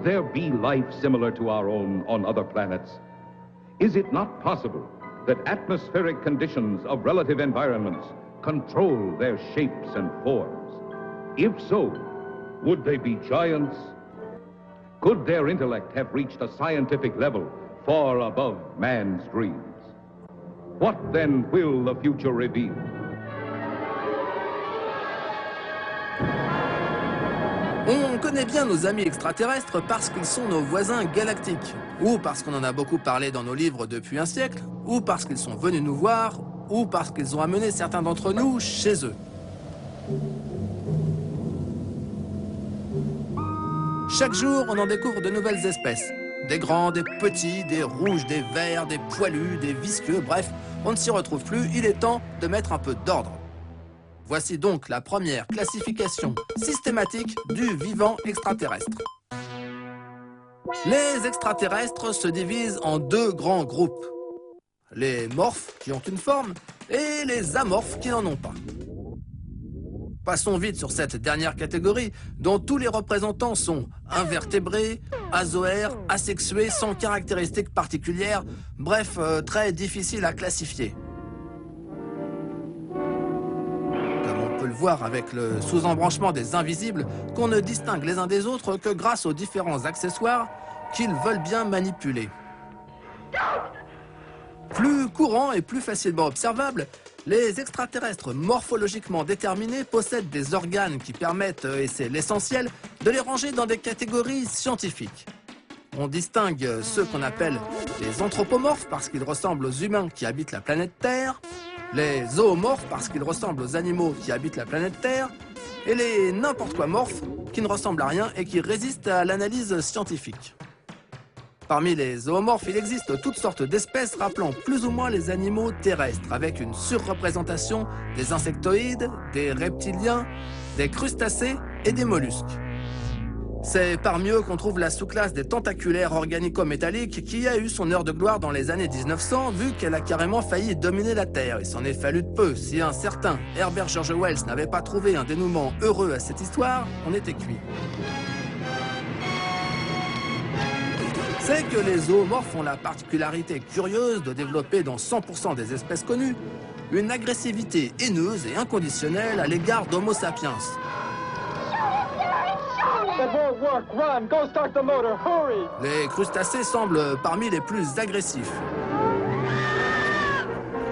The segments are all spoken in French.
Could there be life similar to our own on other planets? Is it not possible that atmospheric conditions of relative environments control their shapes and forms? If so, would they be giants? Could their intellect have reached a scientific level far above man's dreams? What then will the future reveal? On connaît bien nos amis extraterrestres parce qu'ils sont nos voisins galactiques, ou parce qu'on en a beaucoup parlé dans nos livres depuis un siècle, ou parce qu'ils sont venus nous voir, ou parce qu'ils ont amené certains d'entre nous chez eux. Chaque jour, on en découvre de nouvelles espèces. Des grands, des petits, des rouges, des verts, des poilus, des visqueux, bref, on ne s'y retrouve plus, il est temps de mettre un peu d'ordre. Voici donc la première classification systématique du vivant extraterrestre. Les extraterrestres se divisent en deux grands groupes. Les morphes, qui ont une forme, et les amorphes, qui n'en ont pas. Passons vite sur cette dernière catégorie, dont tous les représentants sont invertébrés, azoaires, asexués, sans caractéristiques particulières, bref, très difficile à classifier. On peut le voir avec le sous-embranchement des invisibles, qu'on ne distingue les uns des autres que grâce aux différents accessoires qu'ils veulent bien manipuler. Plus courant et plus facilement observable, les extraterrestres morphologiquement déterminés possèdent des organes qui permettent, et c'est l'essentiel, de les ranger dans des catégories scientifiques. On distingue ceux qu'on appelle les anthropomorphes parce qu'ils ressemblent aux humains qui habitent la planète Terre, les zoomorphes parce qu'ils ressemblent aux animaux qui habitent la planète Terre, et les n'importe quoi morphes qui ne ressemblent à rien et qui résistent à l'analyse scientifique. Parmi les zoomorphes, il existe toutes sortes d'espèces rappelant plus ou moins les animaux terrestres, avec une surreprésentation des insectoïdes, des reptiliens, des crustacés et des mollusques. C'est parmi eux qu'on trouve la sous-classe des tentaculaires organico-métalliques qui a eu son heure de gloire dans les années 1900, vu qu'elle a carrément failli dominer la Terre. Il s'en est fallu de peu. Si un certain Herbert George Wells n'avait pas trouvé un dénouement heureux à cette histoire, on était cuit. C'est que les zoomorphes ont la particularité curieuse de développer dans 100% des espèces connues une agressivité haineuse et inconditionnelle à l'égard d'Homo sapiens. Les crustacés semblent parmi les plus agressifs.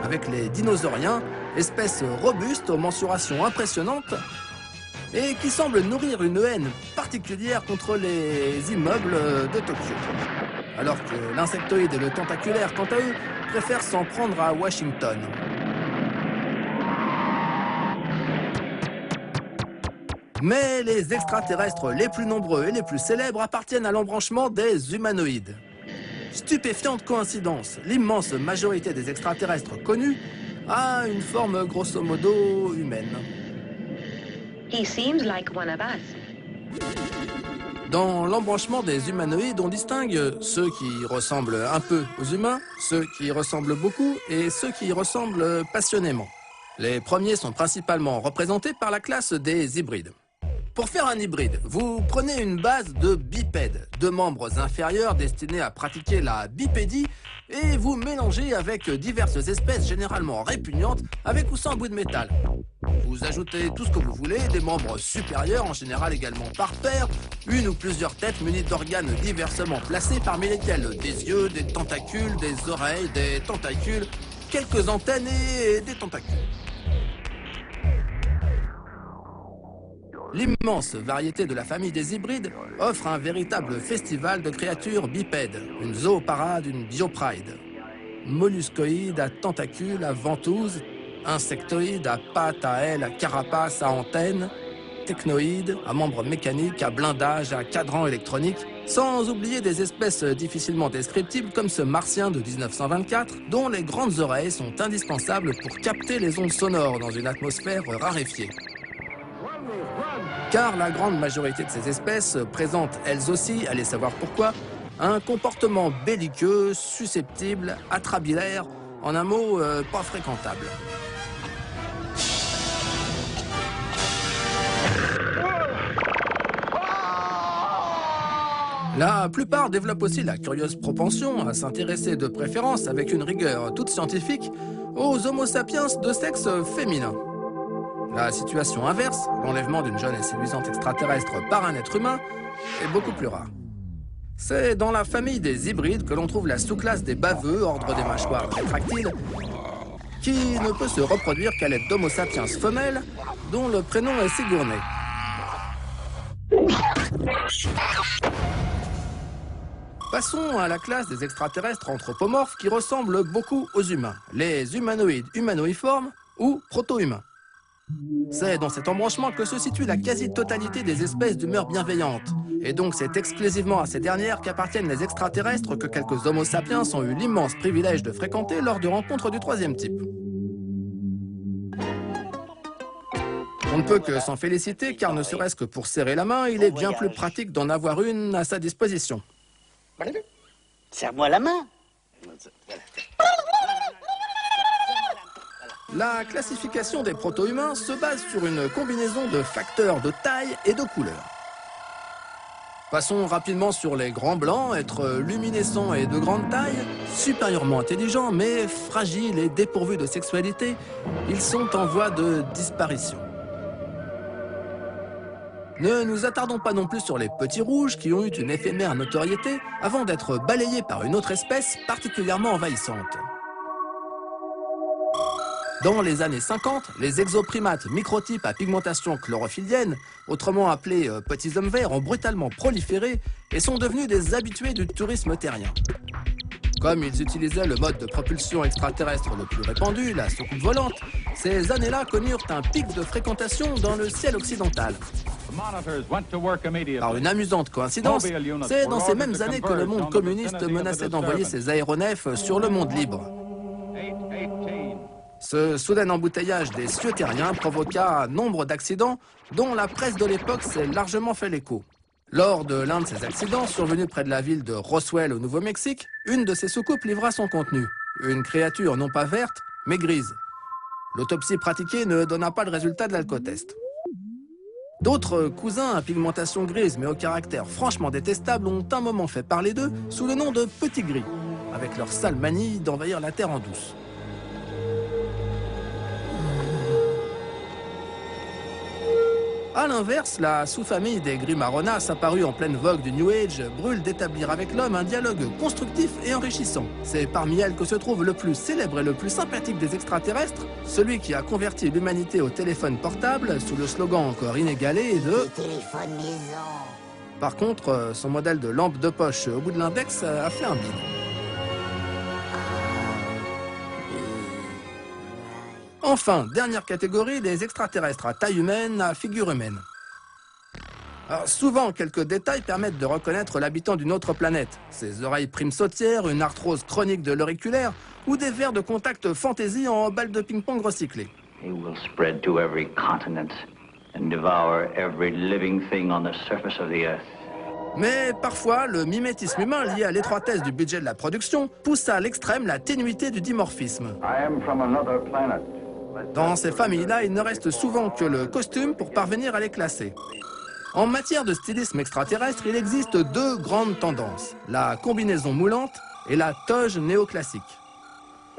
Avec les dinosauriens, espèces robustes aux mensurations impressionnantes et qui semblent nourrir une haine particulière contre les immeubles de Tokyo. Alors que l'insectoïde et le tentaculaire, quant à eux, préfèrent s'en prendre à Washington. Mais les extraterrestres les plus nombreux et les plus célèbres appartiennent à l'embranchement des humanoïdes. Stupéfiante coïncidence, l'immense majorité des extraterrestres connus a une forme grosso modo humaine. He seems like one of us. Dans l'embranchement des humanoïdes, on distingue ceux qui ressemblent un peu aux humains, ceux qui ressemblent beaucoup et ceux qui ressemblent passionnément. Les premiers sont principalement représentés par la classe des hybrides. Pour faire un hybride, vous prenez une base de bipèdes, deux membres inférieurs destinés à pratiquer la bipédie, et vous mélangez avec diverses espèces généralement répugnantes, avec ou sans bout de métal. Vous ajoutez tout ce que vous voulez, des membres supérieurs, en général également par paire, une ou plusieurs têtes munies d'organes diversement placés, parmi lesquels des yeux, des tentacules, des oreilles, des tentacules, quelques antennes et des tentacules. L'immense variété de la famille des hybrides offre un véritable festival de créatures bipèdes, une zooparade, une biopride. Molluscoïdes à tentacules, à ventouses, insectoïdes à pattes, à ailes, à carapaces, à antennes, technoïdes, à membres mécaniques, à blindage, à cadran électronique, sans oublier des espèces difficilement descriptibles comme ce martien de 1924, dont les grandes oreilles sont indispensables pour capter les ondes sonores dans une atmosphère raréfiée. Car la grande majorité de ces espèces présentent elles aussi, allez savoir pourquoi, un comportement belliqueux, susceptible, atrabilaire, en un mot, pas fréquentable. La plupart développent aussi la curieuse propension à s'intéresser de préférence avec une rigueur toute scientifique aux Homo sapiens de sexe féminin. La situation inverse, l'enlèvement d'une jeune et séduisante extraterrestre par un être humain, est beaucoup plus rare. C'est dans la famille des hybrides que l'on trouve la sous-classe des baveux, ordre des mâchoires rétractiles, qui ne peut se reproduire qu'à l'aide d'Homo sapiens femelles, dont le prénom est Sigourney. Passons à la classe des extraterrestres anthropomorphes qui ressemblent beaucoup aux humains, les humanoïdes humanoïformes ou proto-humains. C'est dans cet embranchement que se situe la quasi-totalité des espèces d'humeur bienveillante. Et donc c'est exclusivement à ces dernières qu'appartiennent les extraterrestres que quelques Homo sapiens ont eu l'immense privilège de fréquenter lors de rencontres du troisième type. On ne peut que s'en féliciter car ne serait-ce que pour serrer la main, il est bien plus pratique d'en avoir une à sa disposition. Serre-moi la main. La classification des proto-humains se base sur une combinaison de facteurs de taille et de couleur. Passons rapidement sur les grands blancs, être luminescents et de grande taille, supérieurement intelligents mais fragiles et dépourvus de sexualité, ils sont en voie de disparition. Ne nous attardons pas non plus sur les petits rouges qui ont eu une éphémère notoriété avant d'être balayés par une autre espèce particulièrement envahissante. Dans les années 50, les exoprimates microtypes à pigmentation chlorophyllienne, autrement appelés petits hommes verts, ont brutalement proliféré et sont devenus des habitués du tourisme terrien. Comme ils utilisaient le mode de propulsion extraterrestre le plus répandu, la soucoupe volante, ces années-là connurent un pic de fréquentation dans le ciel occidental. Par une amusante coïncidence, c'est dans ces mêmes années que le monde communiste menaçait d'envoyer ses aéronefs sur le monde libre. Ce soudain embouteillage des cieux terriens provoqua nombre d'accidents dont la presse de l'époque s'est largement fait l'écho. Lors de l'un de ces accidents, survenu près de la ville de Roswell au Nouveau-Mexique, une de ces soucoupes livra son contenu. Une créature non pas verte, mais grise. L'autopsie pratiquée ne donna pas le résultat de l'alcotest. D'autres cousins à pigmentation grise mais au caractère franchement détestable ont un moment fait parler d'eux sous le nom de petits gris, avec leur sale manie d'envahir la Terre en douce. A l'inverse, la sous-famille des gris marronaces, apparue en pleine vogue du New Age, brûle d'établir avec l'homme un dialogue constructif et enrichissant. C'est parmi elles que se trouve le plus célèbre et le plus sympathique des extraterrestres, celui qui a converti l'humanité au téléphone portable sous le slogan encore inégalé de « Téléphone maison. » Par contre, son modèle de lampe de poche au bout de l'index a fait un bide. Enfin, dernière catégorie, les extraterrestres à taille humaine, à figure humaine. Alors, souvent, quelques détails permettent de reconnaître l'habitant d'une autre planète. Ses oreilles primes sautières, une arthrose chronique de l'auriculaire ou des verres de contact fantaisie en balles de ping-pong recyclées. He will spread to every continent and devour every living thing on the surface of the earth. Mais parfois, le mimétisme humain lié à l'étroitesse du budget de la production pousse à l'extrême la ténuité du dimorphisme. I am from another planet. Dans ces familles-là, il ne reste souvent que le costume pour parvenir à les classer. En matière de stylisme extraterrestre, il existe deux grandes tendances, la combinaison moulante et la toge néoclassique.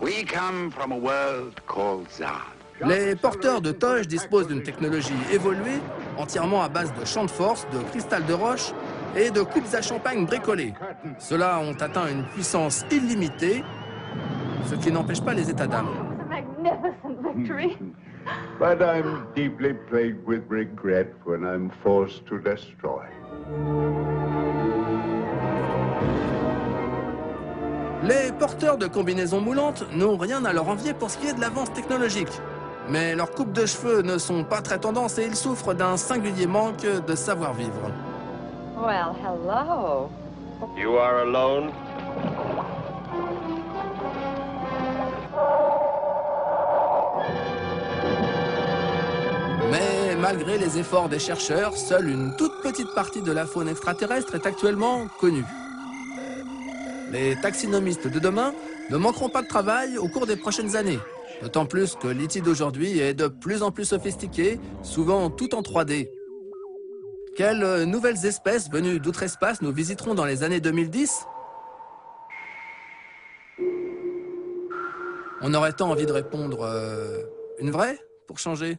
We come from a world called Zard. Les porteurs de toge disposent d'une technologie évoluée, entièrement à base de champs de force, de cristal de roche et de coupes à champagne bricolées. Ceux-là ont atteint une puissance illimitée, ce qui n'empêche pas les états d'âme. Magnificent victory. But I'm deeply plagued with regret when I'm forced to destroy. Les porteurs de combinaisons moulantes n'ont rien à leur envier pour ce qui est de l'avance technologique. Mais leurs coupes de cheveux ne sont pas très tendances et ils souffrent d'un singulier manque de savoir-vivre. Well, hello. You are alone? Mais malgré les efforts des chercheurs, seule une toute petite partie de la faune extraterrestre est actuellement connue. Les taxonomistes de demain ne manqueront pas de travail au cours des prochaines années. D'autant plus que l'IT d'aujourd'hui est de plus en plus sophistiqué, souvent tout en 3D. Quelles nouvelles espèces venues d'outre-espace nous visiteront dans les années 2010? On aurait tant envie de répondre une vraie pour changer.